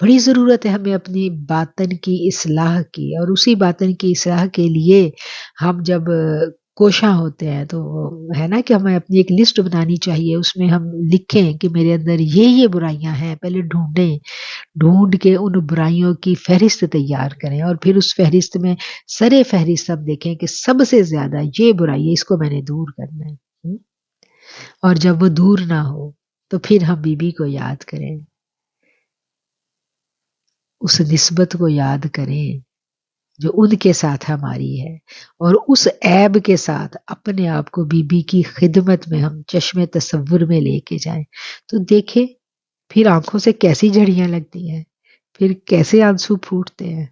بڑی ضرورت ہے ہمیں اپنی باطن کی اصلاح کی، اور اسی باطن کی اصلاح کے لیے ہم جب کوشاں ہوتے ہیں تو ہے نا کہ ہمیں اپنی ایک لسٹ بنانی چاہیے، اس میں ہم لکھیں کہ میرے اندر یہ برائیاں ہیں، پہلے ڈھونڈیں، ڈھونڈ کے ان برائیوں کی فہرست تیار کریں، اور پھر اس فہرست میں سرے فہرست ہم دیکھیں کہ سب سے زیادہ یہ برائی ہے، اس کو میں نے دور کرنا ہے۔ اور جب وہ دور نہ ہو تو پھر ہم بی بی کو یاد کریں، اس نسبت کو یاد کریں جو ان کے ساتھ ہماری ہے، اور اس عیب کے ساتھ اپنے آپ کو بی بی کی خدمت میں ہم چشم تصور میں لے کے جائیں، تو دیکھیں پھر آنکھوں سے کیسی جھڑیاں لگتی ہیں، پھر کیسے آنسو پھوٹتے ہیں،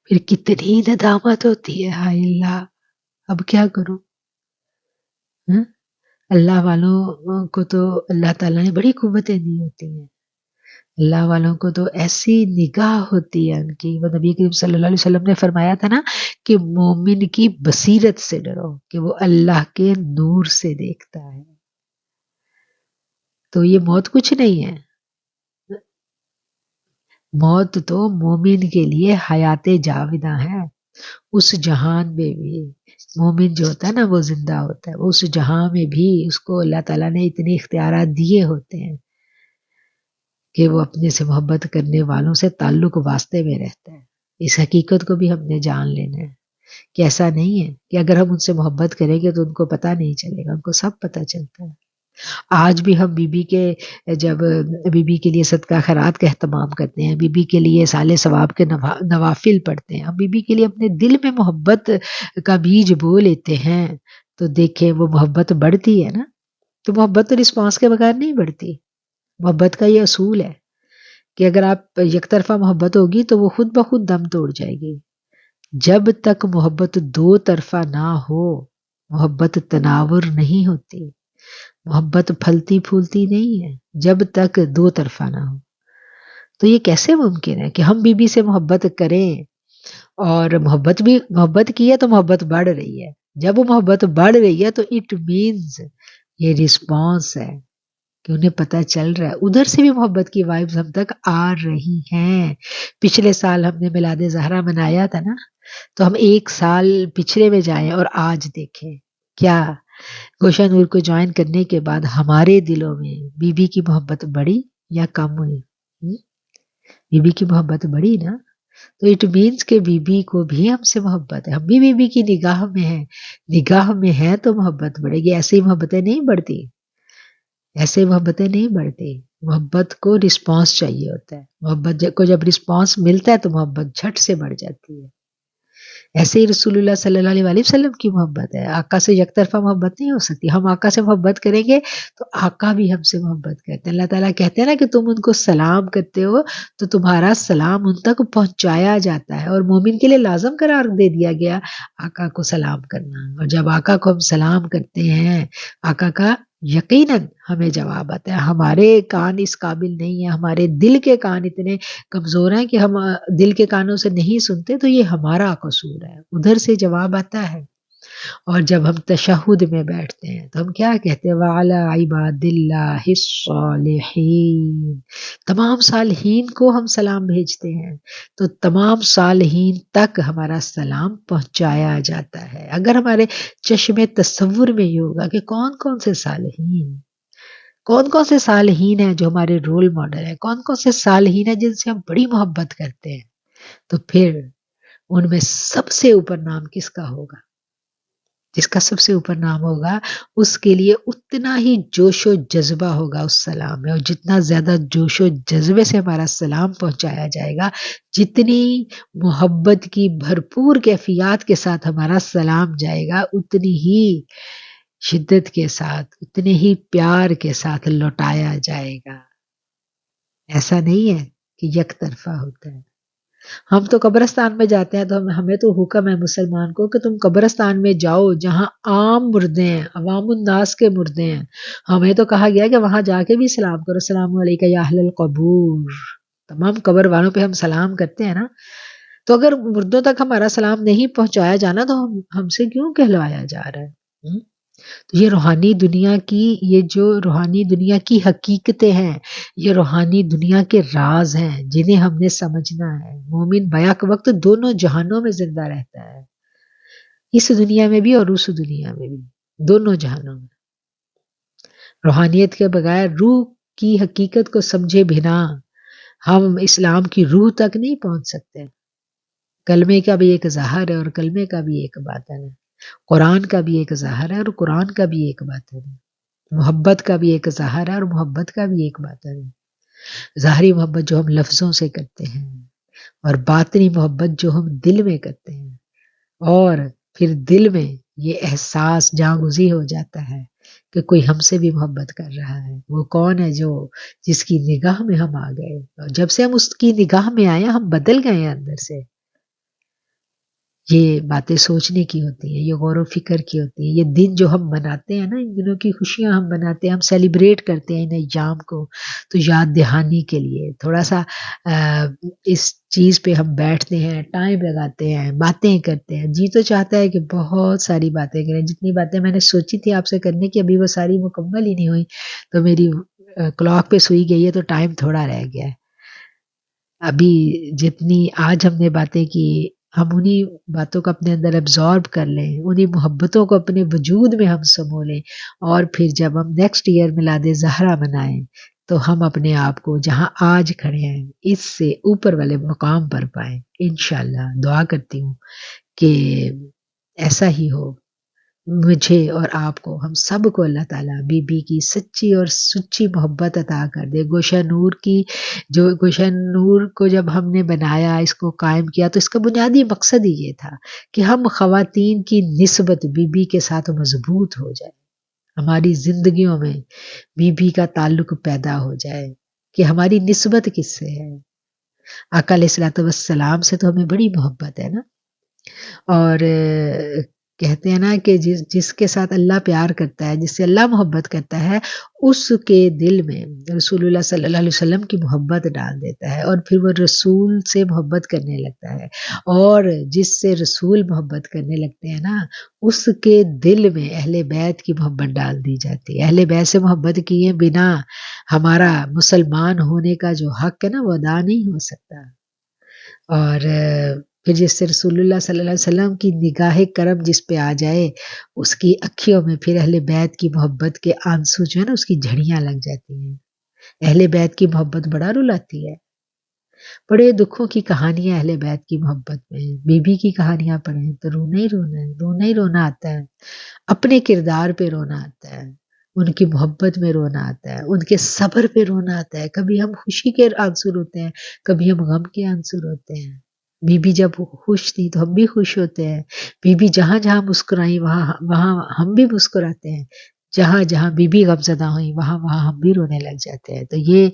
پھر کتنی ندامت ہوتی ہے، ہائے اللہ اب کیا کروں۔ اللہ والوں کو تو اللہ تعالیٰ نے بڑی قوتیں دی ہوتی ہیں، اللہ والوں کو تو ایسی نگاہ ہوتی ہے ان کی۔ وہ نبی کریم صلی اللہ علیہ وسلم نے فرمایا تھا نا کہ مومن کی بصیرت سے ڈرو کہ وہ اللہ کے نور سے دیکھتا ہے۔ تو یہ موت کچھ نہیں ہے، موت تو مومن کے لیے حیات جاوداں ہے۔ اس جہان میں بھی مومن جو ہوتا ہے نا وہ زندہ ہوتا ہے، اس جہان میں بھی اس کو اللہ تعالیٰ نے اتنے اختیارات دیے ہوتے ہیں کہ وہ اپنے سے محبت کرنے والوں سے تعلق واسطے میں رہتا ہے۔ اس حقیقت کو بھی ہم نے جان لینا ہے کہ ایسا نہیں ہے کہ اگر ہم ان سے محبت کریں گے تو ان کو پتہ نہیں چلے گا، ان کو سب پتہ چلتا ہے۔ آج بھی ہم بی بی کے جب بی بی کے لیے صدقہ خیرات کا اہتمام کرتے ہیں، بی بی کے لیے سال ثواب کے نوافل پڑھتے ہیں، ہم بی بی کے لیے اپنے دل میں محبت کا بیج بو لیتے ہیں، تو دیکھیں وہ محبت بڑھتی ہے نا۔ تو محبت تو رسپانس کے بغیر نہیں بڑھتی۔ محبت کا یہ اصول ہے کہ اگر آپ یک طرفہ محبت ہوگی تو وہ خود بخود دم توڑ جائے گی۔ جب تک محبت دو طرفہ نہ ہو محبت تناور نہیں ہوتی، محبت پھلتی پھولتی نہیں ہے جب تک دو طرفہ نہ ہو۔ تو یہ کیسے ممکن ہے کہ ہم بی بی سے محبت کریں اور محبت کی ہے تو محبت بڑھ رہی ہے، جب وہ محبت بڑھ رہی ہے تو اٹ مینز یہ رسپانس ہے کہ انہیں پتہ چل رہا ہے، ادھر سے بھی محبت کی وائبز ہم تک آ رہی ہیں۔ پچھلے سال ہم نے میلاد زہرا منایا تھا نا، تو ہم ایک سال پچھلے میں جائیں اور آج دیکھیں کیا گوشہ نور کو جوائن کرنے کے بعد ہمارے دلوں میں بی بی کی محبت بڑھی یا کم ہوئی؟ بی بی کی محبت بڑھی نا، تو اٹ مینس کہ بی بی کو بھی ہم سے محبت ہے، ہم بھی بی بی کی نگاہ میں ہیں، نگاہ میں ہے تو محبت بڑھے گی۔ ایسے ہی محبتیں نہیں بڑھتی، ایسے محبتیں نہیں بڑھتی، محبت کو رسپانس چاہیے ہوتا ہے، محبت کو جب رسپانس ملتا ہے تو محبت جھٹ سے بڑھ جاتی ہے۔ ایسے ہی رسول اللہ صلی اللہ علیہ وسلم کی محبت ہے، آقا سے یک طرفہ محبت نہیں ہو سکتی۔ ہم آقا سے محبت کریں گے تو آقا بھی ہم سے محبت کرتے ہیں۔ اللہ تعالیٰ کہتے ہیں نا کہ تم ان کو سلام کرتے ہو تو تمہارا سلام ان تک پہنچایا جاتا ہے، اور مومن کے لیے لازم قرار دے دیا گیا آقا کو سلام کرنا۔ اور جب آقا کو ہم سلام کرتے ہیں آقا کا یقیناً ہمیں جواب آتا ہے۔ ہمارے کان اس قابل نہیں ہیں، ہمارے دل کے کان اتنے کمزور ہیں کہ ہم دل کے کانوں سے نہیں سنتے، تو یہ ہمارا قصور ہے، ادھر سے جواب آتا ہے۔ اور جب ہم تشہد میں بیٹھتے ہیں تو ہم کیا کہتے ہیں؟ وَعَلَى عِبَادِ اللَّهِ الصَّالِحِينَ، تمام صالحین کو ہم سلام بھیجتے ہیں، تو تمام صالحین تک ہمارا سلام پہنچایا جاتا ہے۔ اگر ہمارے چشم تصور میں یہ ہوگا کہ کون کون سے صالحین، کون کون سے صالحین ہیں جو ہمارے رول ماڈل ہیں، کون کون سے صالحین ہیں جن سے ہم بڑی محبت کرتے ہیں، تو پھر ان میں سب سے اوپر نام کس کا ہوگا؟ جس کا سب سے اوپر نام ہوگا اس کے لیے اتنا ہی جوش و جذبہ ہوگا اس سلام میں، اور جتنا زیادہ جوش و جذبے سے ہمارا سلام پہنچایا جائے گا، جتنی محبت کی بھرپور کیفیات کے ساتھ ہمارا سلام جائے گا، اتنی ہی شدت کے ساتھ، اتنے ہی پیار کے ساتھ لوٹایا جائے گا۔ ایسا نہیں ہے کہ یک طرفہ ہوتا ہے۔ ہم تو قبرستان میں جاتے ہیں تو ہمیں تو حکم ہے مسلمان کو کہ تم قبرستان میں جاؤ جہاں عام مردے ہیں، عوام الناس کے مردے ہیں، ہمیں تو کہا گیا کہ وہاں جا کے بھی سلام کرو، السلام علیکم یا اہل القبور، تمام قبر والوں پہ ہم سلام کرتے ہیں نا۔ تو اگر مردوں تک ہمارا سلام نہیں پہنچایا جانا تو ہم سے کیوں کہلوایا جا رہا ہے؟ تو یہ روحانی دنیا کی، یہ جو روحانی دنیا کی حقیقتیں ہیں، یہ روحانی دنیا کے راز ہیں جنہیں ہم نے سمجھنا ہے۔ مومن بیک وقت دونوں جہانوں میں زندہ رہتا ہے، اس دنیا میں بھی اور اس دنیا میں بھی، دونوں جہانوں میں۔ روحانیت کے بغیر، روح کی حقیقت کو سمجھے بنا ہم اسلام کی روح تک نہیں پہنچ سکتے۔ کلمے کا بھی ایک ظاہر ہے اور کلمے کا بھی ایک باطن ہے، قرآن کا بھی ایک ظاہر ہے اور قرآن کا بھی ایک باطن ہے، محبت کا بھی ایک ظاہر ہے اور محبت کا بھی ایک باطن ہے۔ ظاہری محبت جو ہم لفظوں سے کرتے ہیں، اور باطنی محبت جو ہم دل میں کرتے ہیں، اور پھر دل میں یہ احساس جاگزی ہو جاتا ہے کہ کوئی ہم سے بھی محبت کر رہا ہے۔ وہ کون ہے؟ جو جس کی نگاہ میں ہم آ گئے، اور جب سے ہم اس کی نگاہ میں آئے ہم بدل گئے ہیں اندر سے۔ یہ باتیں سوچنے کی ہوتی ہیں، یہ غور و فکر کی ہوتی ہیں۔ یہ دن جو ہم مناتے ہیں نا، ان دنوں کی خوشیاں ہم مناتے ہیں، ہم سیلیبریٹ کرتے ہیں ان ایام کو، تو یاد دہانی کے لیے تھوڑا سا اس چیز پہ ہم بیٹھتے ہیں، ٹائم لگاتے ہیں، باتیں کرتے ہیں۔ جی تو چاہتا ہے کہ بہت ساری باتیں کریں، جتنی باتیں میں نے سوچی تھی آپ سے کرنے کی ابھی وہ ساری مکمل ہی نہیں ہوئی، تو میری کلاک پہ سوئی گئی ہے تو ٹائم تھوڑا رہ گیا ہے۔ ابھی جتنی آج ہم نے باتیں کی، ہم انہی باتوں کو اپنے اندر ایبزارب کر لیں، انہی محبتوں کو اپنے وجود میں ہم سمو لیں، اور پھر جب ہم نیکسٹ ایئر میلاد زہرا منائیں تو ہم اپنے آپ کو جہاں آج کھڑے ہیں اس سے اوپر والے مقام پر پائیں۔ انشاءاللہ دعا کرتی ہوں کہ ایسا ہی ہو، مجھے اور آپ کو، ہم سب کو اللہ تعالیٰ بی بی کی سچی اور سچی محبت عطا کر دے۔ گوشہ نور کی، جو گوشہ نور کو جب ہم نے بنایا، اس کو قائم کیا، تو اس کا بنیادی مقصد ہی یہ تھا کہ ہم خواتین کی نسبت بی بی کے ساتھ مضبوط ہو جائے، ہماری زندگیوں میں بی بی کا تعلق پیدا ہو جائے کہ ہماری نسبت کس سے ہے۔ آقا علیہ الصلوۃ والسلام سے تو ہمیں بڑی محبت ہے نا، اور کہتے ہیں نا کہ جس کے ساتھ اللہ پیار کرتا ہے، جس سے اللہ محبت کرتا ہے، اس کے دل میں رسول اللہ صلی اللہ علیہ وسلم کی محبت ڈال دیتا ہے، اور پھر وہ رسول سے محبت کرنے لگتا ہے، اور جس سے رسول محبت کرنے لگتے ہیں نا، اس کے دل میں اہل بیت کی محبت ڈال دی جاتی ہے۔ اہل بیت سے محبت کیے بنا ہمارا مسلمان ہونے کا جو حق ہے نا، وہ ادا نہیں ہو سکتا۔ اور پھر جس سے رسول اللہ صلی اللہ علیہ وسلم کی نگاہ کرم جس پہ آ جائے، اس کی اکھیوں میں پھر اہل بیت کی محبت کے آنسو جو ہے نا، اس کی جھڑیاں لگ جاتی ہیں۔ اہل بیت کی محبت بڑا رلاتی ہے، بڑے دکھوں کی کہانیاں اہل بیت کی محبت میں ہیں۔ بی بی کی کہانیاں پڑھیں تو رونا ہی رونا ہے، رونا ہی رونا آتا ہے، اپنے کردار پہ رونا آتا ہے، ان کی محبت میں رونا آتا ہے، ان کے صبر پہ رونا آتا ہے۔ کبھی ہم خوشی کے آنسو روتے ہیں، کبھی ہم غم کے آنسو روتے ہیں۔ بی بی جب خوش تھی تو ہم بھی خوش ہوتے ہیں، بی بی جہاں جہاں مسکرائیں وہاں وہاں ہم بھی مسکراتے ہیں، جہاں جہاں بی بی غمزدہ ہوئی وہاں وہاں ہم بھی رونے لگ جاتے ہیں۔ تو یہ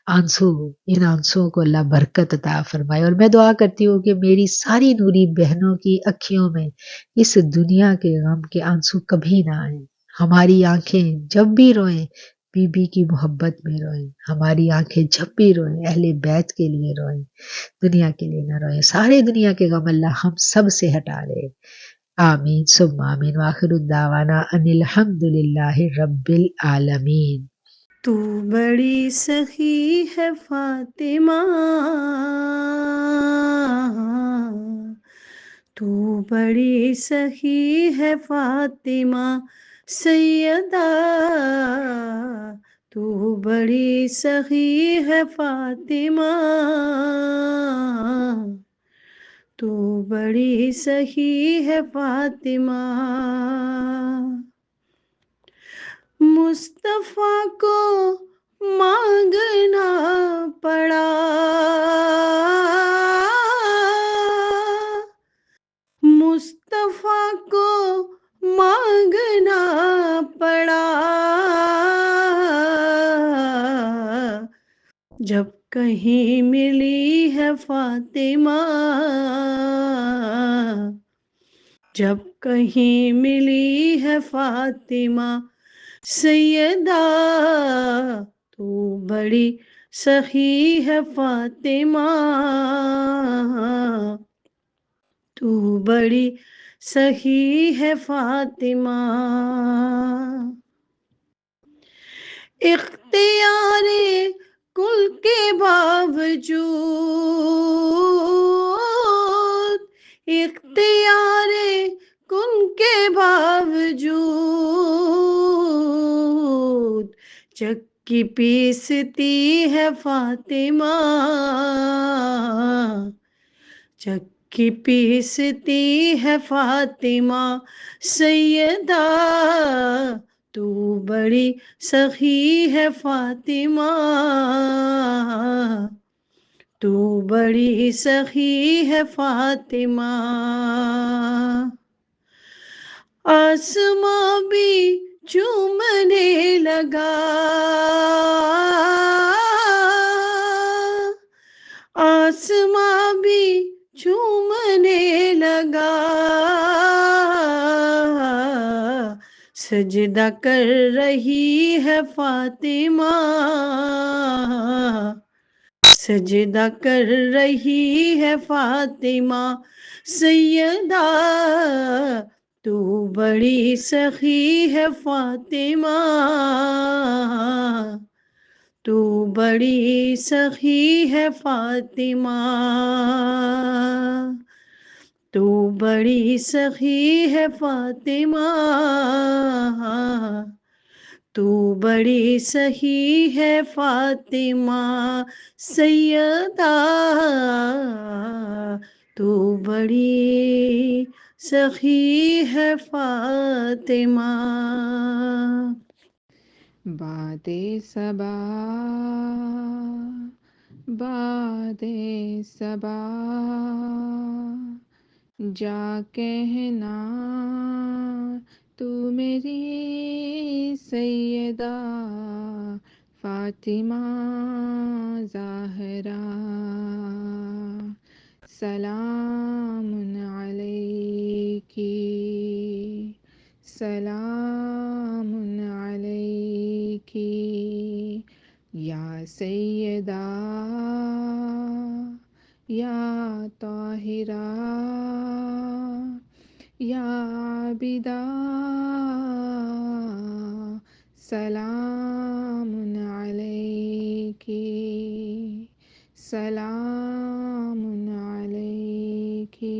آنسو، ان آنسوؤں کو اللہ برکت عطا فرمائے، اور میں دعا کرتی ہوں کہ میری ساری نوری بہنوں کی اکھیوں میں اس دنیا کے غم کے آنسو کبھی نہ آئیں۔ ہماری آنکھیں جب بھی روئیں بی بی کی محبت میں روئیں، ہماری آنکھیں جب بھی روئیں اہل بیت کے لیے روئیں، دنیا کے لیے نہ روئیں۔ سارے دنیا کے غم اللہ ہم سب سے ہٹا لے، آمین ثم آمین، وآخر الدعوانا ان الحمد للہ رب العالمین۔ تو بڑی سخی ہے فاطمہ، تو بڑی سخی ہے فاطمہ سیدہ، تو بڑی سخی ہے فاطمہ، تو بڑی سخی ہے فاطمہ، مصطفیٰ کو مانگنا پڑا، مصطفیٰ کو مانگنا پڑا، جب کہیں ملی ہے فاطمہ، جب کہیں ملی ہے فاطمہ سیدہ، تو بڑی سخی ہے فاطمہ، تو بڑی سخی ہے فاطمہ، اختیار کل کے باوجود، اختیار کل کے باوجود چکی پیستی ہے فاطمہ، چکی پیستی ہے فاطمہ سیدہ، تو بڑی سخی ہے فاطمہ، تو بڑی سخی ہے فاطمہ، آسماں بھی چومنے لگا، آسماں بھی چومنے لگا، سجدہ کر رہی ہے فاطمہ، سجدہ کر رہی ہے فاطمہ سیدہ، تو بڑی سخی ہے فاطمہ، تو بڑی سخی ہے فاطمہ، تو بڑی سخی ہے فاطمہ، تو بڑی سخی ہے فاطمہ سیدہ، تو بڑی سخی ہے فاطمہ۔ باد صبا، باد صبا، جا کہنا تو میری سیدہ فاطمہ زہرا، سلام علیکی، سلام علیکی یا سیدہ یا طاہرہ یا عابدہ، سلام علیکی، سلام علیکی،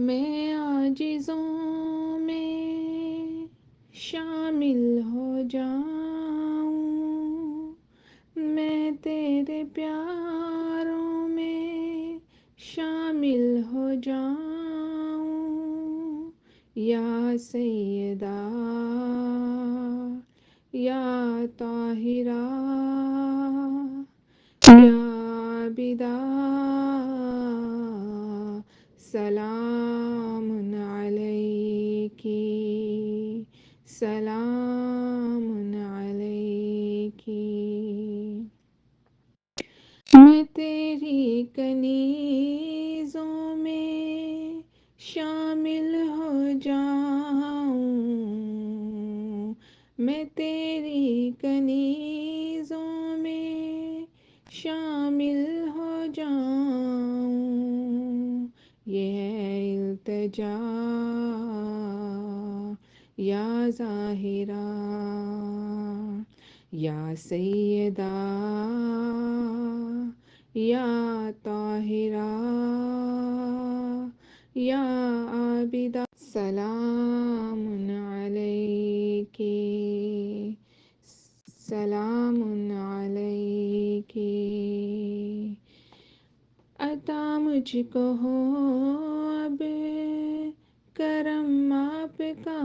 میں عاجزوں میں شامل ہو جاؤں، میں تیرے پیاروں میں شامل ہو جاؤں، یا سیدہ یا طاہرہ یا عابدہ، سلام علیکی، سلام علیکی، میں تیری کنیزوں میں شامل ہو جاؤں، میں تیری کنیزوں میں شامل ہو جاؤں، یہ ہے التجا یا ظاہرہ یا سیدہ یا طاہرہ یا عابدہ، سلام علیکی، سلام علیکی، عطا مجھ کو ہو اب کرم آپ کا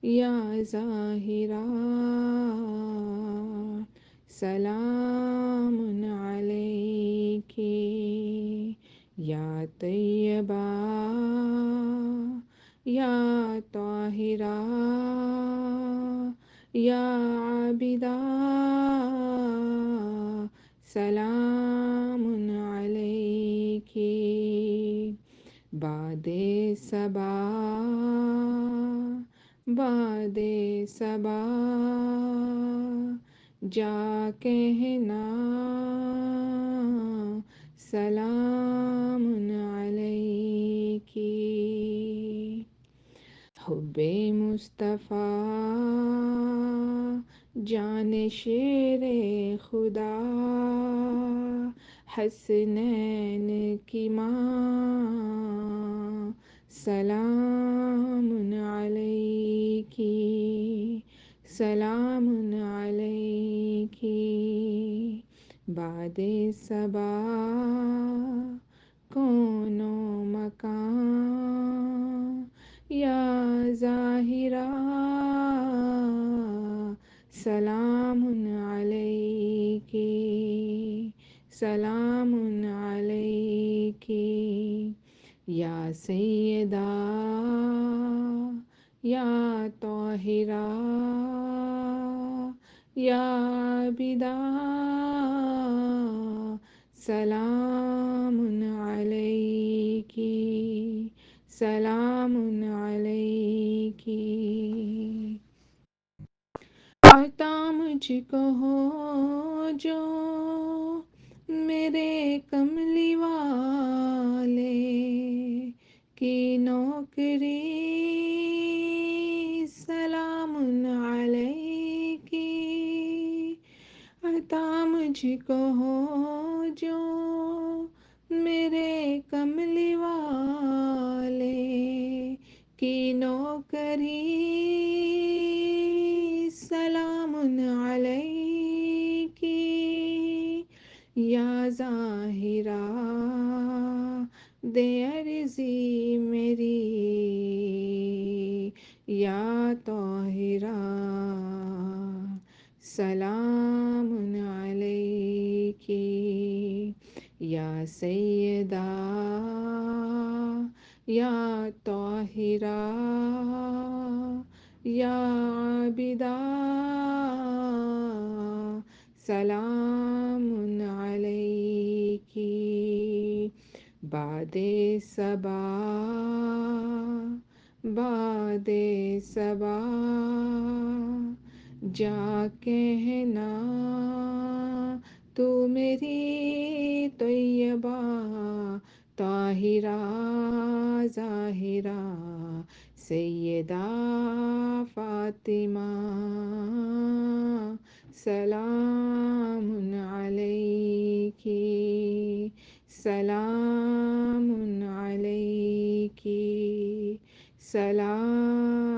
یا ظاہرا، سلام علیکی یا طیبہ یا طاہرہ یا عابدہ، سلام علیکی بعد صبا، بعد صبا جا کہنا سلام علیکی، حب مصطفیٰ جان شیر خدا، حسنین کی ماں، سلام علیکی، سلام علیکی بعد صبا، کون و مکان یا ظاہرہ، سلام علیکی، سلام علیکی یا سیدہ یا طاہرہ یا عابدہ، سلام علیکی، سلام علیکی عطا مجھ کو ہو جو میرے کملی والے کی نوکری، سلام علیکی عطا مجھ کو ہو جو میرے کملی والے کی نوکری، سلام علیکی یا ظاہرہ دے عرضی میری یا طاہرہ، سلام علیکی یا سیدہ یا طاہرہ یا عابدہ، سلام علیکی بعد صبا، بعد صبا جا کہنا تو میری طیبہ طاہرہ ظاہرہ سیدہ فاطمہ، سلام علیکی، سلام علیکی، سلام